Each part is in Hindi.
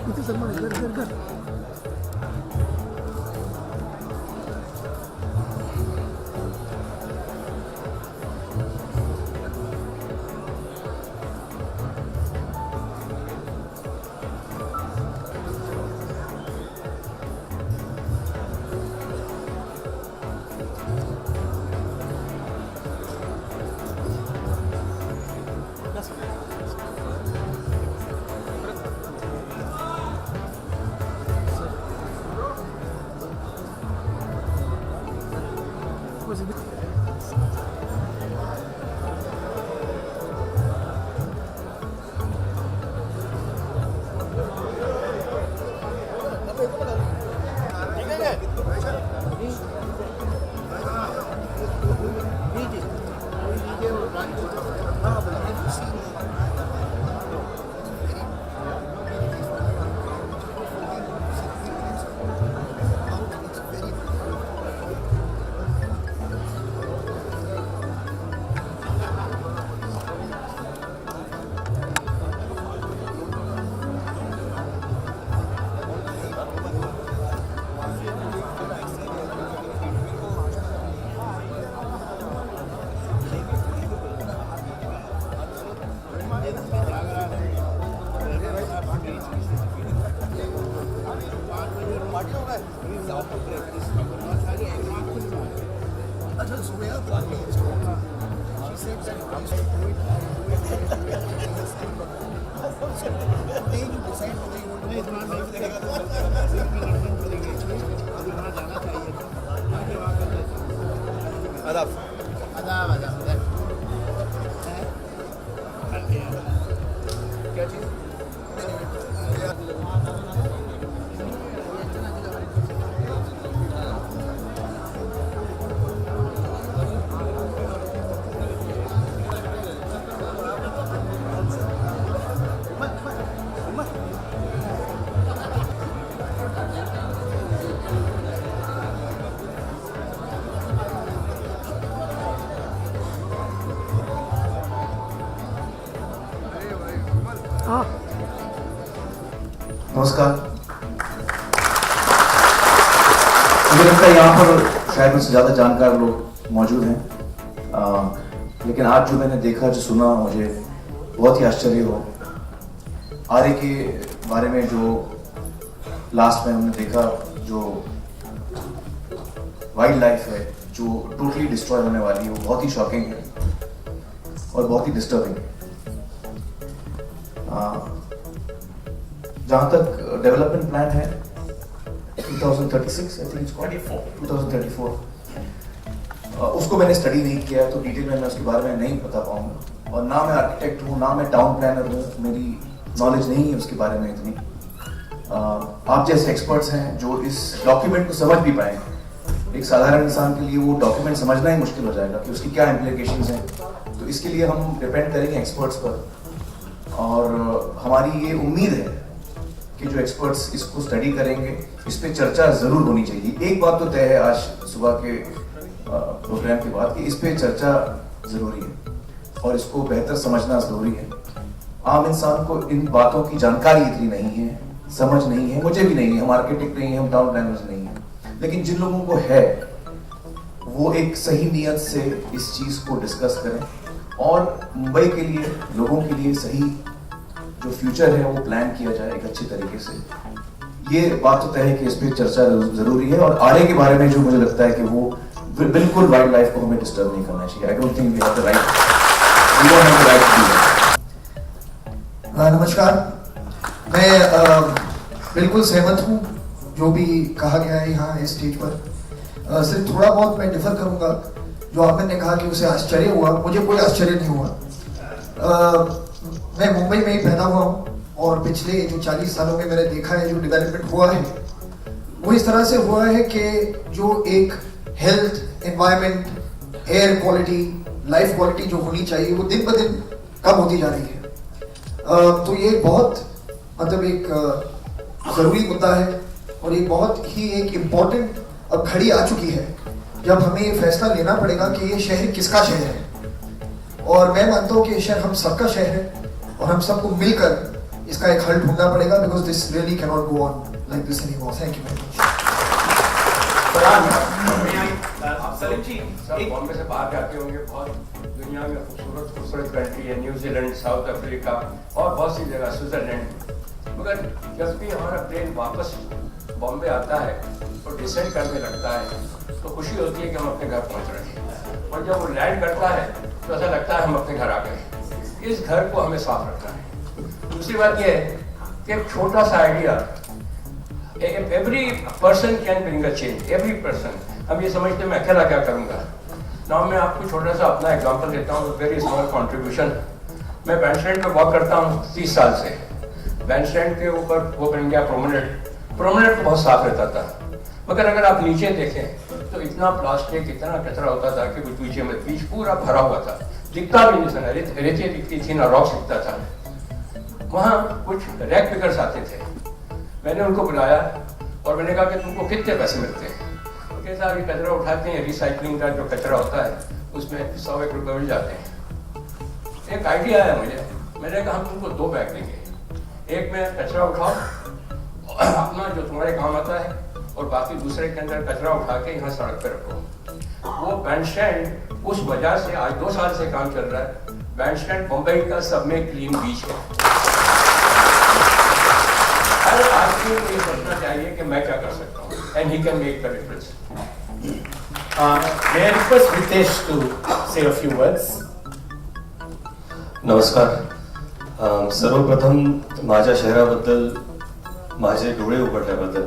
निखिल शर्मा कर नमस्कार। मुझे लगता है यहाँ पर शायद मुझसे ज़्यादा जानकार लोग मौजूद हैं, लेकिन आज जो मैंने देखा, जो सुना, मुझे बहुत ही आश्चर्य हुआ। आर्य के बारे में जो लास्ट में हमने देखा, जो वाइल्ड लाइफ है जो टोटली डिस्ट्रॉय होने वाली है, वो बहुत ही शॉकिंग है और बहुत ही डिस्टर्बिंग है। जहाँ तक डेवलपमेंट प्लान है 2036, आई थिंक 2034, उसको मैंने स्टडी नहीं किया, तो डिटेल में मैं उसके बारे में नहीं बता पाऊंगा। और ना मैं आर्किटेक्ट हूँ, ना मैं टाउन प्लानर हूँ, मेरी नॉलेज नहीं है उसके बारे में इतनी। आप जैसे एक्सपर्ट्स हैं जो इस डॉक्यूमेंट को समझ भी पाए। एक साधारण इंसान के लिए वो डॉक्यूमेंट समझना ही मुश्किल हो जाएगा कि उसकी क्या इम्प्लीकेशंस हैं। तो इसके लिए हम डिपेंड करेंगे एक्सपर्ट्स पर, और हमारी ये उम्मीद है कि जो एक्सपर्ट्स इसको स्टडी करेंगे, इस पे चर्चा जरूर होनी चाहिए। एक बात तो तय है आज सुबह के प्रोग्राम के बाद कि इस पे चर्चा जरूरी है और इसको बेहतर समझना जरूरी है। आम इंसान को इन बातों की जानकारी इतनी नहीं है, समझ नहीं है, मुझे भी नहीं है, हम आर्किटेक्ट नहीं है, हम टाउन प्लानर्स नहीं है, लेकिन जिन लोगों को है वो एक सही नियत से इस चीज को डिस्कस करें और मुंबई के लिए, लोगों के लिए सही जो फ्यूचर है वो प्लान किया जाए एक अच्छी तरीके से। ये बात तो तय है कि इस पर चर्चा जरूरी है। और आर्य के बारे में जो मुझे लगता है कि वो बिल्कुल वाइल्ड लाइफ को हमें डिस्टर्ब नहीं करना चाहिए। I don't think we have the right, we don't have the right to do that. नमस्कार, मैं बिल्कुल सहमत हूँ जो भी कहा गया है यहाँ इस स्टेज पर। सिर्फ थोड़ा बहुत मैं डिफर करूँगा। जो आपने कहा कि उसे आश्चर्य हुआ, मुझे कोई आश्चर्य नहीं हुआ। मैं मुंबई में ही पैदा हुआ हूँ और पिछले जो 40 सालों में मैंने देखा है जो डेवलपमेंट हुआ है वो इस तरह से हुआ है कि जो एक health, environment, air quality, life quality जो होनी चाहिए वो दिन ब दिन कम होती जा रही है। तो ये बहुत मतलब एक ज़रूरी मुद्दा है और ये बहुत ही एक इम्पोर्टेंट अब घड़ी आ चुकी है जब हमें ये फैसला लेना पड़ेगा कि ये शहर किसका शहर है। और मैं मानता हूँ कि ये शहर हम सबका शहर है और हम सबको मिलकर इसका एक हल ढूंढना पड़ेगा, because this really can not go on like this anymore. Thank you very much. Salim ji, सब बॉम्बे से बाहर जाते होंगे, बहुत दुनिया में खूबसूरत खूबसूरत कंट्री है, न्यूजीलैंड, साउथ अफ्रीका और बहुत सी जगह, स्विट्जरलैंड। मगर जब भी हमारा प्लेन वापस बॉम्बे आता है और डिसेंड करने लगता है तो खुशी होती है कि हम अपने घर पहुंच रहे हैं, और जब वो लैंड करता है तो ऐसा लगता है हम अपने घर आ गए। इस घर को हमें साफ रखना है। दूसरी बात यह है कि एक छोटा सा idea, every person can bring a change, every person. हम ये समझते हैं मैं अकेला क्या करूँगा ना। मैं आपको छोटा सा अपना एग्जांपल देता हूँ, वेरी स्मॉल कंट्रीब्यूशन। मैं बैंड स्टैंड पे वॉक करता हूँ 30 साल से। बैंड स्टैंड के ऊपर वो बन गया प्रोमेनेड तो बहुत साफ रहता था, मगर अगर आप नीचे देखें तो इतना प्लास्टिक, इतना कचरा होता था कि बीच में बीच पूरा भरा हुआ था, दिखता भी नहीं था, रेती दिखती थी ना, रॉक्स दिखता था। वहाँ कुछ रैक पिकर्स आते थे, मैंने उनको बुलाया और मैंने कहा कि तुमको कितने पैसे मिलते हैं? तो साहब ये कचरा उठाते हैं, रिसाइकलिंग का जो कचरा होता है उसमें 100-1 रुपये मिल जाते हैं। एक आइडिया आया मुझे, मैंने कहा हम तुमको 2 बैग देंगे, एक में कचरा उठाओ अपना जो तुम्हारे काम आता है, और बाकी दूसरे के अंदर कचरा उठा के यहाँ सड़क पे रखो। वो बैंड स्टैंड उस वजह से आज 2 साल से काम चल रहा है। बैंड स्टैंड मुंबई का सब में क्लीन बीच है। हर आदमी को ये सोचना चाहिए कि मैं क्या कर सकता हूँ, and he can make the difference. May I request Ritesh to say a few words? नमस्कार. सर्वप्रथम माझ्या शहराबद्दल माझे डोळे उघडल्याबद्दल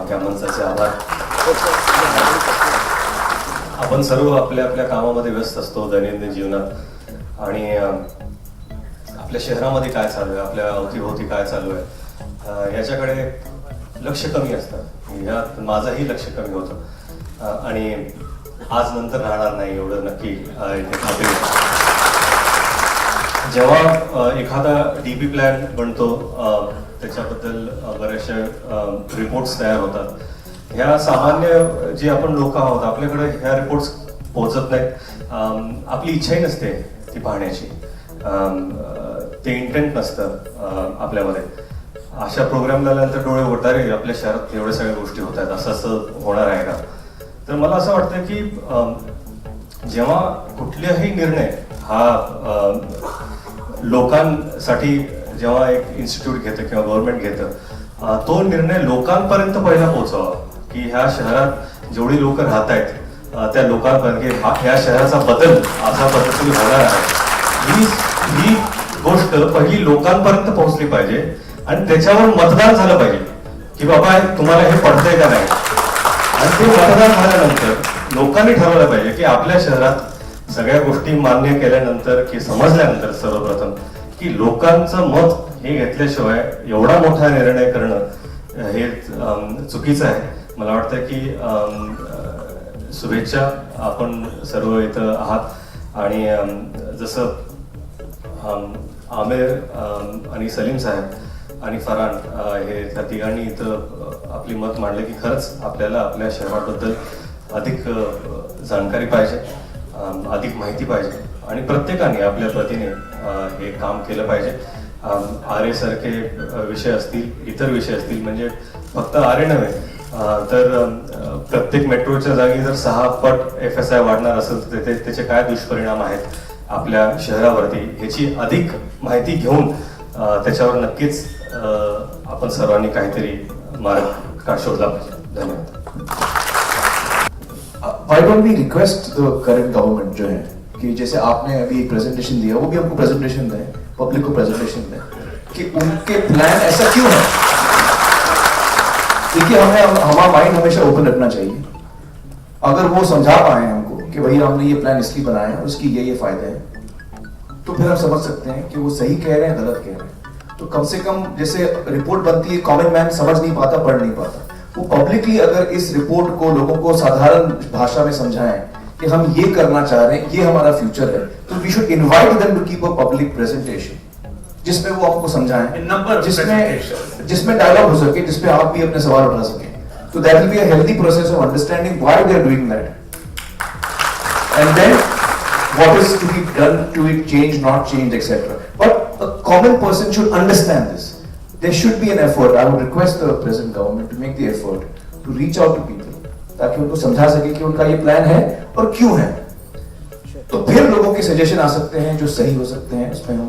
त्या माणसाचे आभार. आपण सर्व आपल्या आपल्या कामामध्ये व्यस्त असतो दैनंदिन जीवनात, आणि आपल्या शहरामध्ये काय चालू आहे, आपल्या अवतीभोवती काय चालू आहे याच्याकडे लक्ष कमी असतं. यात माझंही लक्ष कमी होतं, आणि आज नंतर राहणार नाही एवढं नक्की इथे खात्री आहे. जेव्हा एखादा डीपी प्लॅन बनतो त्याच्याबद्दल बरेचसे रिपोर्ट्स तयार होतात. ह्या सामान्य जे आपण लोक आहोत आपल्याकडे ह्या रिपोर्ट्स पोहोचत नाहीत. आपली इच्छाही नसते ती पाहण्याची, ते इंटेंट नसतं आपल्यामध्ये. अशा प्रोग्राम झाल्यानंतर डोळे उघडतात, रे आपल्या शहरात एवढ्या सगळ्या गोष्टी होत आहेत, असं होणार आहे का? तर मला असं वाटतं की जेव्हा कुठलाही निर्णय हा लोकांसाठी जेव्हा एक इन्स्टिट्यूट घेतं किंवा गव्हर्नमेंट घेतं, तो निर्णय लोकांपर्यंत पहिला पोहोचावा, की ह्या शहरात जेवढी लोक राहत आहेत त्या लोकांपर्यंत ह्या शहराचा बदल अशा पद्धतीने होणार आहे, ही गोष्ट पहिली लोकांपर्यंत पोहोचली पाहिजे. आणि त्याच्यावर मतदान झालं पाहिजे की बाबा तुम्हाला हे पडतंय का नाही. आणि ते मतदान झाल्यानंतर लोकांनी ठरवलं पाहिजे की आपल्या शहरात सगळ्या गोष्टी मान्य केल्यानंतर की समजल्यानंतर सर्वप्रथम की लोकांचं मत हे घेतल्याशिवाय एवढा मोठा निर्णय करणं हे चुकीचं आहे. मला वाटतं की शुभेच्छा, आपण सर्व इथं आहात. आणि जसं आमिर आणि सलीम साहेब आणि फरहान हे त्या तिघांनी इथं आपली मत मांडले की खरंच आपल्याला आपल्या शहराबद्दल अधिक जाणकारी पाहिजे, अधिक माहिती पाहिजे, आणि प्रत्येकाने आपल्या परीने हे काम केलं पाहिजे. आरे सारखे विषय असतील, इतर विषय असतील, म्हणजे फक्त आरे नव्हे तर प्रत्येक मेट्रोच्या जागी जर 6 पट FSI वाढणार असेल तर त्याचे काय दुष्परिणाम आहेत आपल्या शहरावरती ह्याची अधिक माहिती घेऊन त्याच्यावर नक्कीच आपण सर्वांनी काहीतरी मार्ग शोधला पाहिजे. धन्यवाद. Why don't we request the current government जो है कि जैसे आपने अभी एक प्रेजेंटेशन दिया, वो भी हमको प्रेजेंटेशन दें, पब्लिक को प्रेजेंटेशन दें कि उनके प्लान ऐसा क्यों है. देखिए हमारा माइंड हमेशा ओपन रखना चाहिए. अगर वो समझा पाए हमको कि भैया हमने ये प्लान इसलिए बनाया है, उसकी ये फायदे हैं, तो फिर हम समझ सकते हैं कि वो सही कह रहे हैं गलत कह रहे हैं. तो कम से कम जैसे रिपोर्ट बनती है, कॉमन मैन समझ नहीं पाता, पढ़ नहीं पाता, वो पब्लिकली अगर इस रिपोर्ट को लोगों को साधारण भाषा में समझाएं कि हम ये करना चाह रहे हैं, ये हमारा फ्यूचर है, तो we should invite them to keep a public presentation जिसमें वो आपको समझाएं, जिसमें डायलॉग हो सके, जिसमें आप भी अपने सवाल उठा सके. तो that will be a healthy process of understanding why they are doing that, and then what is to be done to it, change, not change, etc. But a common person should understand this. There should be an effort. I would request the present government to make the effort to reach out to people, ताकि उनको समझा सके कि उनका ये प्लान है और क्यों है. तो फिर लोगों के सजेशन आ सकते हैं जो सही हो सकते हैं, इसमें हम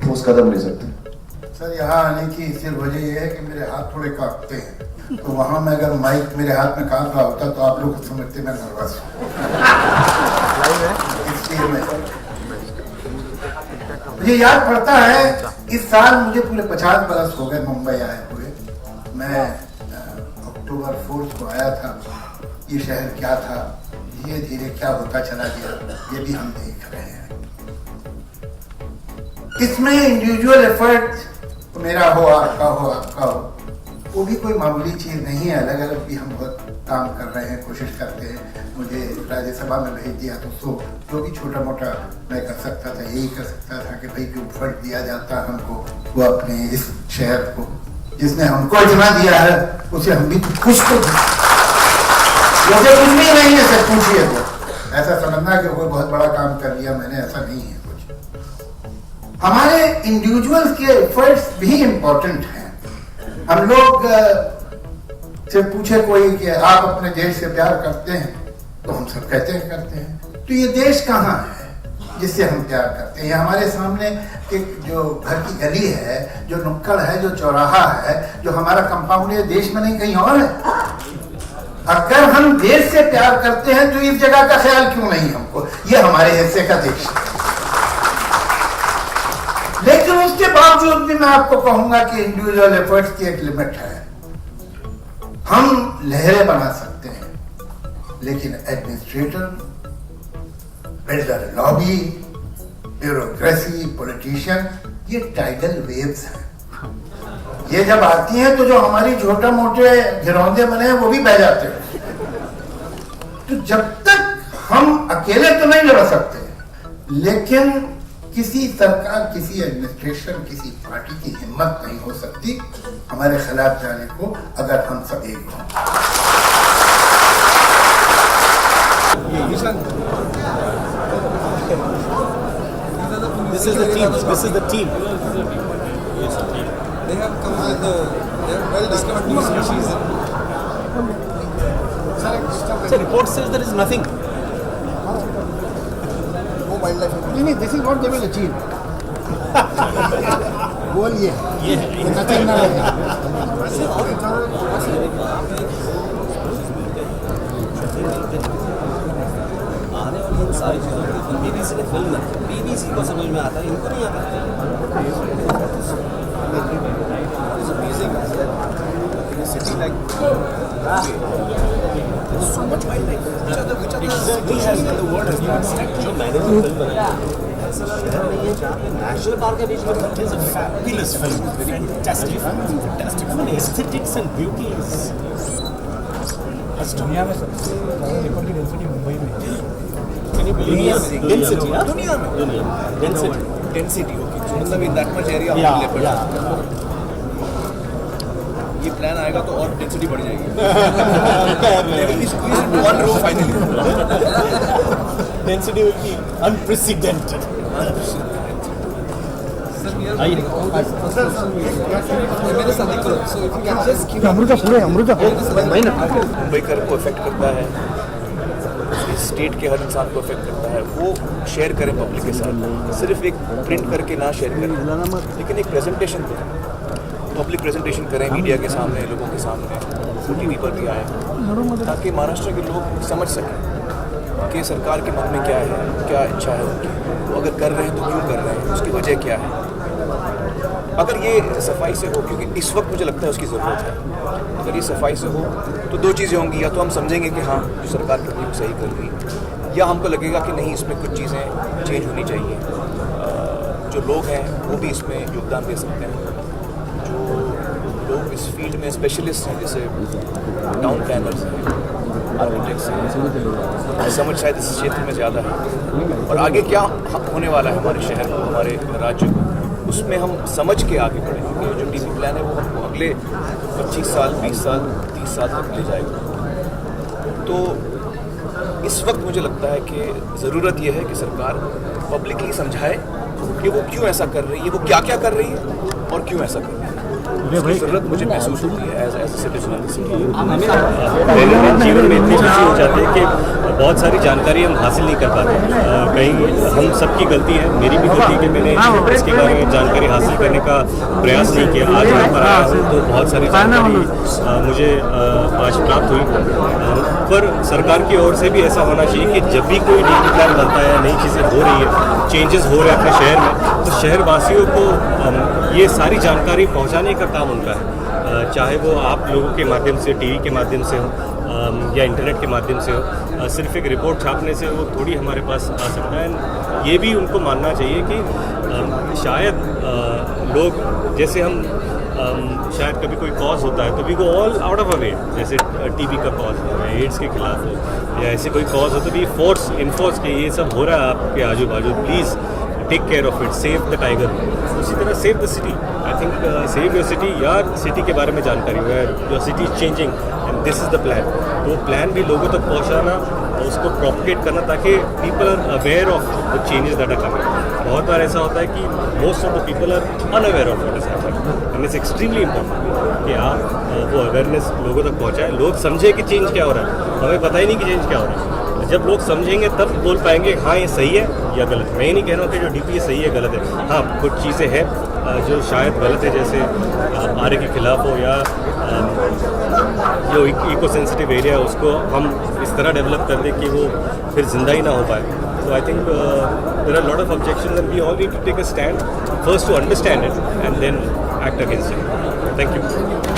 ठोस कदम ले सकते हैं. सर यहाँ आने की सिर्फ वजह यह है कि मेरे हाथ थोड़े कांपते हैं, तो वहां में अगर माइक मेरे हाथ में कांप रहा होता तो आप लोग समझते मैं नर्वस हूँ. इसलिए मैं मुझे याद पड़ता है इस साल मुझे पूरे 50 बरस हो गए मुंबई आए हुए. मैं अक्टूबर 4 को आया था. ये शहर क्या था, धीरे धीरे क्या होता चला गया, ये भी हम देख रहे हैं. इसमें इंडिविजुअल एफर्ट मेरा हो, आपका हो, आपका हो, वो भी कोई मामूली चीज नहीं है. अलग अलग भी हम बहुत काम कर रहे हैं, कोशिश करते हैं. मुझे राज्यसभा में भेज दिया तो जो भी छोटा मोटा मैं कर सकता था यही कर सकता था कि भाई जो फंड दिया जाता हमको वो अपने इस शहर को जिसने हमको इतना दिया है उसे हम भी कुछ तो मुझे कुछ भी नहीं है. सर पूछिए तो ऐसा समझना कि कोई बहुत बड़ा काम कर लिया मैंने, ऐसा नहीं है कुछ. हमारे इंडिविजुअल्स के एफर्ट्स भी इम्पोर्टेंट हैं. हम लोग से पूछे कोई कि आप अपने देश से प्यार करते हैं, तो हम सब कहते हैं करते हैं. तो ये देश कहाँ है जिससे हम प्यार करते हैं? हमारे सामने एक जो घर की गली है, जो नुक्कड़ है, जो चौराहा है, जो हमारा कंपाउंड है, देश में नहीं कहीं और है. अगर हम देश से प्यार करते हैं तो इस जगह का ख्याल क्यों नहीं हमको? ये हमारे हिस्से का देश है. लेकिन उसके बावजूद भी मैं आपको कहूंगा कि इंडिविजुअल एफर्ट्स की एक लिमिट है. हम लहरें बना सकते हैं, लेकिन administrator, builder, lobby, bureaucracy, politician, ये टाइडल वेव्स हैं. ये जब आती हैं तो जो हमारी छोटे मोटे घिरौंदे बने हैं वो भी बह जाते हैं. तो जब तक हम अकेले तो नहीं लड़ सकते, लेकिन किसी सरकार, किसी एडमिनिस्ट्रेशन, किसी पार्टी की हिम्मत नहीं हो सकती हमारे खिलाफ जाने को अगर हम सब एक हों. This is the team. This is the team. They have come with they have well discovered new species. The report says there is nothing. No wildlife. No, this is what they will achieve. Goal ये है. Nothing ना आने वाली इन सारी चीज़ों को BBC ने फिल्म है. BBC को समझ में आता है, इनको नहीं आता. It's amazing that in a city like there's so much wildlife. Which are the world has not seen. जो मैंने जो फिल्म बनाई है, ऐसा शहर नहीं है जहाँ पे नेशनल पार्क के बीच में It is a fabulous film. Fantastic. Fantastic. I mean, aesthetics and beauty is दुनिया में सबसे ज़्यादा लेपर्ड की डेंसिटी मुंबई में है. can you believe it? Density, हाँ? दुनिया में. Density. Density. Okay. So मतलब in that much area Yeah, leopard. yeah. ये प्लान आएगा तो और डेंसिटी बढ़ जाएगी. They will be squeezed into one row finally. Density will be unprecedented. मेरे साथ एक करो. So if you can just keep Amrita पूरे अमृता मुंबईकर को अफेक्ट करता है, स्टेट के हर इंसान को अफेक्ट करता है, वो शेयर करें पब्लिक के साथ. सिर्फ एक प्रिंट करके ना शेयर करें, लेकिन एक प्रेजेंटेशन करें, पब्लिक प्रेजेंटेशन करें मीडिया के सामने, लोगों के सामने, TV पर भी आए, ताकि महाराष्ट्र के लोग समझ सकें कि सरकार के मन में क्या है, क्या इच्छा है उनकी, वो अगर कर रहे हैं तो क्यों कर रहे हैं, उसकी वजह क्या है. अगर ये सफाई से हो, क्योंकि इस वक्त मुझे लगता है उसकी ज़रूरत है, अगर ये सफाई से हो तो दो चीज़ें होंगी. या तो हम समझेंगे कि हाँ जो सरकार कर रही है सही कर रही है, या हमको लगेगा कि नहीं इसमें कुछ चीज़ें चेंज होनी चाहिए. जो लोग हैं वो भी इसमें योगदान दे सकते हैं. जो लोग इस फील्ड में स्पेशलिस्ट हैं, जैसे टाउन प्लानर्स हैं, आर्किटेक्ट्स हैं, मैं समझ शायद इस क्षेत्र में ज़्यादा है. और आगे क्या होने वाला है हमारे शहर को, हमारे राज्य को, उसमें हम समझ के आगे बढ़ेंगे. जो DP प्लान है वो हमको अगले 25 साल, 20 साल, 30 साल तक ले जाएगा. तो इस वक्त मुझे लगता है कि ज़रूरत यह है कि सरकार पब्लिकली समझाए कि वो क्यों ऐसा कर रही है, वो क्या क्या कर रही है और क्यों ऐसा कर रही है। उसकी ज़रूरत मुझे महसूस होती है as a citizen of the city. जीवन में इतनी चीज़ें हो जाती है कि बहुत सारी जानकारी हम हासिल नहीं कर पाते। कहीं हम सबकी गलती है, मेरी भी गलती है कि मैंने इसके बारे में जानकारी हासिल करने का प्रयास नहीं किया। आज मैं पर आया हूँ तो बहुत सारी जानकारी मुझे आज प्राप्त हुई। पर सरकार की ओर से भी ऐसा होना चाहिए कि जब भी कोई डी प्लान बनता है, नई चीज़ें हो रही है, चेंजेस हो रहे हैं अपने शहर में, तो शहरवासियों को ये सारी जानकारी पहुंचाने का काम उनका है। चाहे वो आप लोगों के माध्यम से, टीवी के माध्यम से हो या इंटरनेट के माध्यम से हो। सिर्फ एक रिपोर्ट छापने से वो थोड़ी हमारे पास आ सकता है। ये भी उनको मानना चाहिए कि शायद लोग जैसे हम शायद कभी कोई कॉज होता है तो we go all out of a way, जैसे टीबी का कॉज हो या एड्स के खिलाफ हो या ऐसे कोई कॉज हो तो भी इन्फोर्स कि ये सब हो रहा है आपके आजू बाजू, please take care of it, save the tiger. उसी तरह save the city. I think save your city, यार सिटी के बारे में जानकारी हो, your city is changing and this is the plan. तो वो प्लान भी लोगों तक पहुँचाना, उसको प्रोपगेट करना ताकि people are aware of the changes that are coming. बहुत बार ऐसा होता है कि most of the people are unaware of what is happening and it's extremely important कि आप वो अवेयरनेस लोगों तक पहुँचाएं, लोग समझे कि चेंज क्या हो रहा है। हमें पता ही नहीं कि चेंज क्या हो रहा है। जब लोग समझेंगे तब बोल पाएंगे हाँ ये सही है या गलत है। मैं ये नहीं कह रहा हूँ कि जो डीपीए सही है गलत है। हाँ कुछ चीज़ें हैं जो शायद गलत है, जैसे आर्य के खिलाफ हो या जो इको सेंसिटिव एरिया है उसको हम इस तरह डेवलप कर दें कि वो फिर जिंदा ही ना हो पाए। So I think there are a lot of objections and we all need to take a stand first to understand it and then act against it. Thank you.